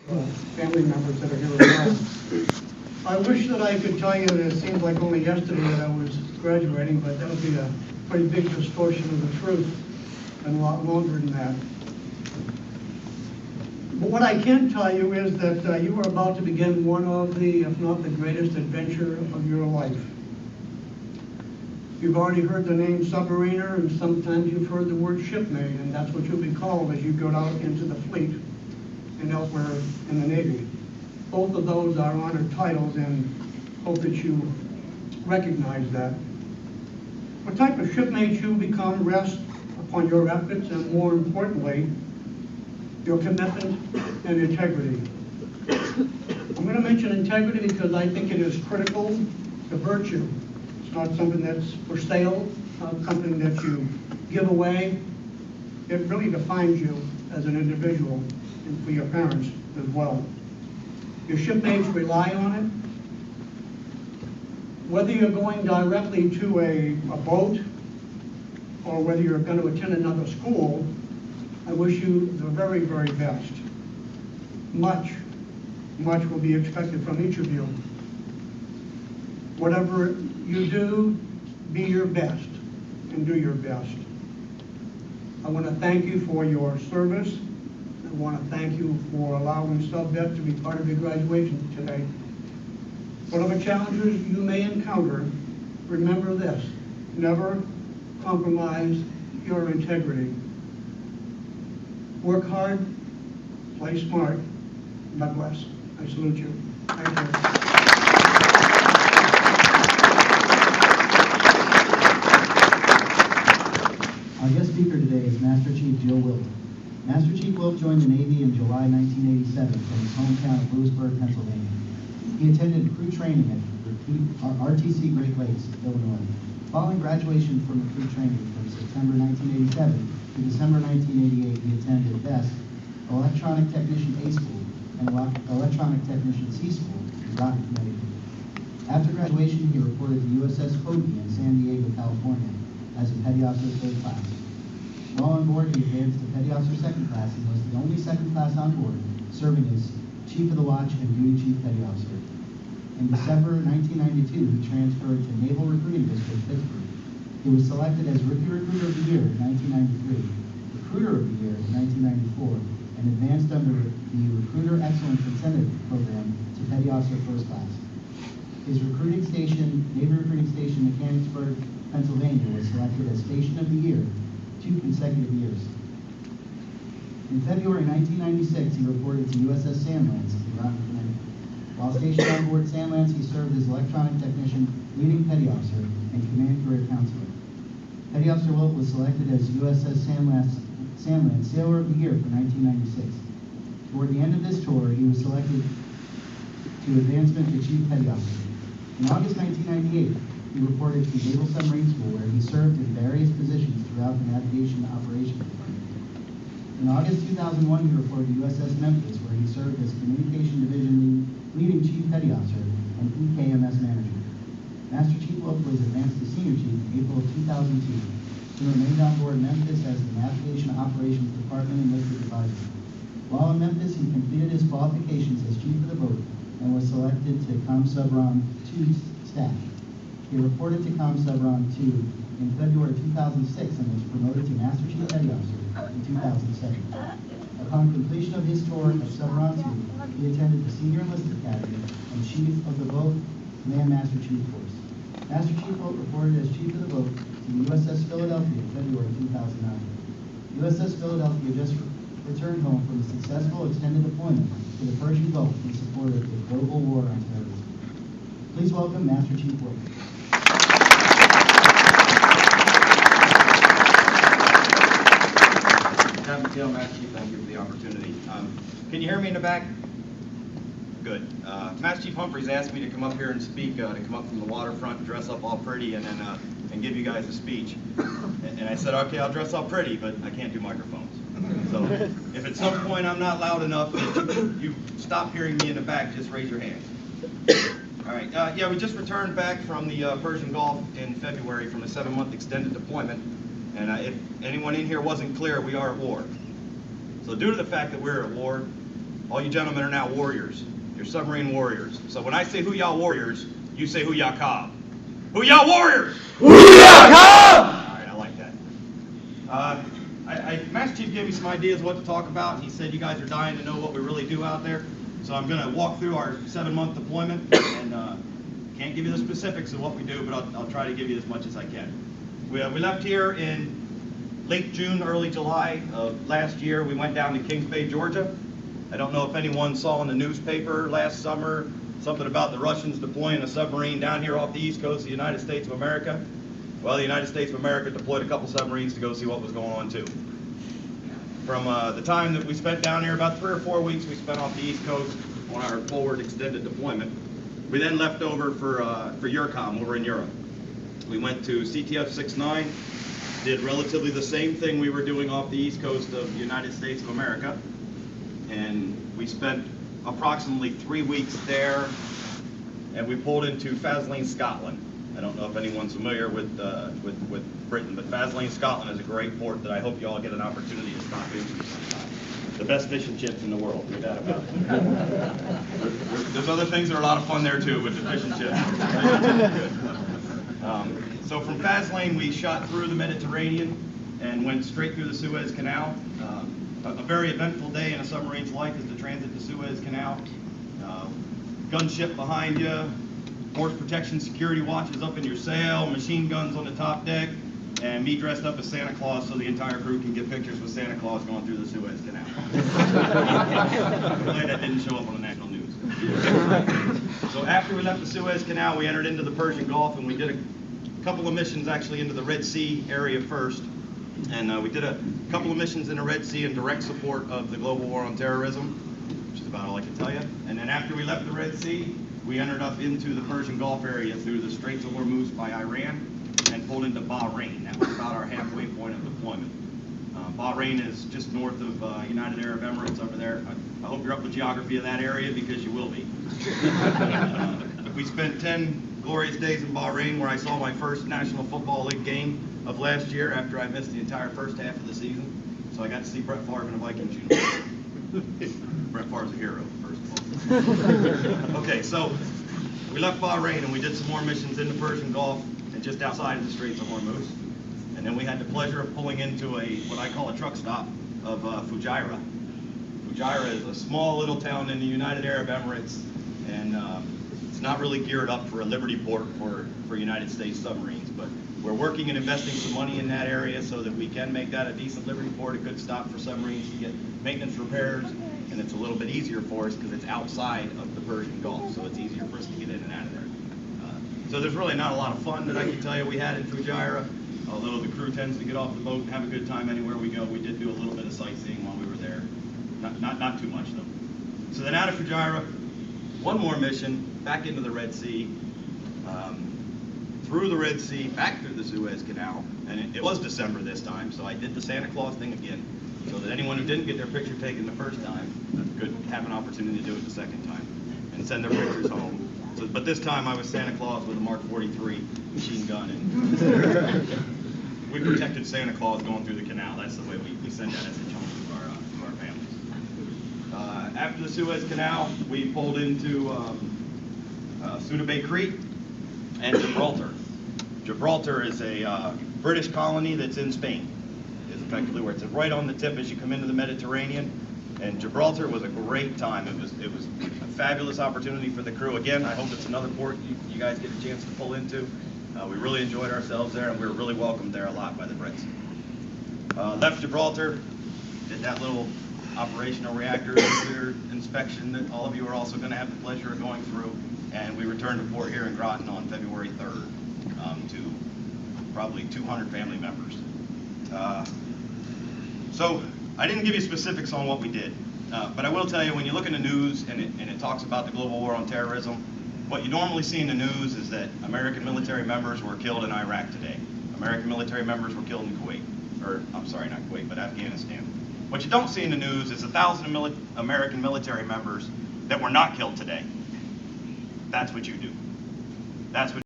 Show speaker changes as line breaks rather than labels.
family members that are here as well. I wish that I could tell you that it seems like only yesterday that I was graduating, but that would be a pretty big distortion of the truth, and a lot longer than that. But what I can tell you is that you are about to begin one of the, if not the greatest adventure of your life. You've already heard the name submariner, and sometimes you've heard the word shipmate, and that's what you'll be called as you go out into the fleet and elsewhere in the Navy. Both of those are honored titles, and hope that you recognize that. What type of shipmate you become rests upon your efforts and, more importantly, your commitment and integrity. I'm going to mention integrity because I think it is critical to virtue. It's not something that's for sale, not something that you give away. It really defines you as an individual, and for your parents as well. Your shipmates rely on it. Whether you're going directly to a boat or whether you're going to attend another school, I wish you the very, very best. Much will be expected from each of you. Whatever you do, be your best and do your best. I want to thank you for your service. I want to thank you for allowing Sub-Vet to be part of your graduation today. Whatever challenges you may encounter, remember this: never compromise your integrity. Work hard, play smart. God bless. I salute you. Thank you.
Our guest speaker today is Master Chief Joe Wilk. Master Chief Wilk joined the Navy in July 1987 from his hometown of Lewisburg, Pennsylvania. He attended crew training at RTC Great Lakes, Illinois. Following graduation from the crew training from September 1987 to December 1988, he attended BEST, Electronic Technician A School, and Electronic Technician C School in Rockford, Connecticut. After graduation, he reported to USS Hoagee in San Diego, California, as a Petty Officer Third Class. While on board, he advanced to Petty Officer Second Class and was the only second class on board, serving as Chief of the Watch and Duty Chief Petty Officer. In December 1992, he transferred to Naval Recruiting District, Pittsburgh. He was selected as Rookie Recruiter of the Year in 1993, Recruiter of the Year in 1994, and advanced under the Recruiter Excellence Incentive Program to Petty Officer First Class. His recruiting station, Navy Recruiting Station, Mechanicsburg, Pennsylvania, was selected as Station of the Year 2 consecutive years. In February 1996, he reported to USS Sandlands in Rockford, Connecticut. While stationed on board Sandlands, he served as Electronic Technician, Leading Petty Officer, and Command Career Counselor. Petty Officer Wilk was selected as USS Sandlands Sailor of the Year for 1996. Toward the end of this tour, he was selected to advancement to Chief Petty Officer. In August 1998, he reported to Naval Submarine School, where he served in various positions throughout the Navigation Operations Department. In August 2001, he reported to USS Memphis, where he served as Communication Division Leading Chief Petty Officer and EKMS Manager. Master Chief Wilk was advanced to Senior Chief in April of 2002. He remained on board Memphis as the Navigation Operations Department Enlisted Advisor. While in Memphis, he completed his qualifications as Chief of the Boat and was selected to ComSubROM 2 staff. He reported to ComSubROM 2 in February 2006 and was promoted to Master Chief Petty Officer in 2007. Upon completion of his tour at SubROM 2, he attended the Senior Enlisted Academy and Chief of the Boat Command Master Chief Course. Master Chief Wilk reported as Chief of the Boat to the USS Philadelphia in February 2009. USS Philadelphia just returned home from a successful extended deployment to the Persian Gulf in support of the global war on terrorism. Please welcome Master Chief Wilk.
Captain Tail, Master Chief, thank you for the opportunity. Can you hear me in the back? Good. Master Chief Humphreys asked me to come up here and speak, to come up from the waterfront, dress up all pretty, and then and give you guys a speech. And I said, okay, I'll dress up pretty, but I can't do microphones. So if at some point I'm not loud enough, you stop hearing me in the back, just raise your hand. All right. Yeah, we just returned back from the Persian Gulf in February from a 7-month extended deployment. And if anyone in here wasn't clear, we are at war. So due to the fact that we're at war, All you gentlemen are now warriors. You're submarine warriors. So when I say who y'all warriors, you say who y'all cob. Who y'all warriors? Who y'all cob? All right, I like that. Master Chief gave me some ideas what to talk about. He said you guys are dying to know what we really do out there. So I'm going to walk through our 7-month deployment, and can't give you the specifics of what we do, but I'll try to give you as much as I can. We left here in late June, early July of last year. We went down to Kings Bay, Georgia. I don't know if anyone saw in the newspaper last summer something about the Russians deploying a submarine down here off the east coast of the United States of America. Well, the United States of America deployed a couple submarines to go see what was going on too. From the time that we spent down here, about 3 or 4 weeks we spent off the east coast on our forward extended deployment. We then left over for EURCOM over in Europe. We went to CTF-69, did relatively the same thing we were doing off the east coast of the United States of America, and we spent approximately 3 weeks there, and we pulled into Faslane, Scotland. I don't know if anyone's familiar with Britain, but Faslane, Scotland is a great port that I hope you all get an opportunity to stop into sometime. The best fish and chips in the world, no doubt about it. There's other things that are a lot of fun there too, but the fish and chips are good. So from Faslane, we shot through the Mediterranean and went straight through the Suez Canal. A very eventful day in a submarine's life is the transit to Suez Canal. Gunship behind you, force protection security watches up in your sail, machine guns on the top deck, and me dressed up as Santa Claus so the entire crew can get pictures with Santa Claus going through the Suez Canal. I'm glad that didn't show up on the national news. So after we left the Suez Canal, we entered into the Persian Gulf, and we did a couple of missions actually into the Red Sea area first. And we did a couple of missions in the Red Sea in direct support of the global war on terrorism, which is about all I can tell you. And then after we left the Red Sea, we entered up into the Persian Gulf area through the Straits of Hormuz by Iran and pulled into Bahrain. That was about our halfway point of deployment. Bahrain is just north of United Arab Emirates over there. I hope you're up with geography of that area because you will be. We spent 10 glorious days in Bahrain where I saw my first National Football League game of last year after I missed the entire first half of the season. So I got to see Brett Favre in a Vikings uniform. Brett Favre's a hero, first of all. Okay, so we left Bahrain and we did some more missions in the Persian Gulf and just outside of the Straits of Hormuz. And then we had the pleasure of pulling into what I call a truck stop of Fujairah. Fujairah is a small little town in the United Arab Emirates, and it's not really geared up for a Liberty port for United States submarines, but we're working and investing some money in that area so that we can make that a decent Liberty port, a good stop for submarines to get maintenance repairs, and it's a little bit easier for us because it's outside of the Persian Gulf, so it's easier for us to get in and out of there. So there's really not a lot of fun that I can tell you we had in Fujairah, although the crew tends to get off the boat and have a good time anywhere we go. We did do a little bit of sightseeing while we were there. Not too much though. So then out of Fujairah, one more mission, back into the Red Sea, through the Red Sea, back through the Suez Canal, and it was December this time, so I did the Santa Claus thing again, so that anyone who didn't get their picture taken the first time could have an opportunity to do it the second time, and send their pictures home. So, but this time I was Santa Claus with a Mark 43 machine gun, and we protected Santa Claus going through the canal. That's the way we send that as a chunk to our families. After the Suez Canal, we pulled into Ceuta Bay Crete and Gibraltar. Gibraltar is a British colony that's in Spain, is effectively where it's right on the tip as you come into the Mediterranean. And Gibraltar was a great time. It was a fabulous opportunity for the crew. Again, I hope it's another port you guys get a chance to pull into. We really enjoyed ourselves there, and we were really welcomed there a lot by the Brits. Left Gibraltar, did that little operational reactor nuclear inspection that all of you are also going to have the pleasure of going through, and we returned to port here in Groton on February 3rd to probably 200 family members. So I didn't give you specifics on what we did, but I will tell you when you look in the news and it talks about the global war on terrorism, what you normally see in the news is that American military members were killed in Iraq today. American military members were killed in Kuwait, or I'm sorry, not Kuwait, but Afghanistan. What you don't see in the news is 1,000 American military members that were not killed today. That's what you do. That's what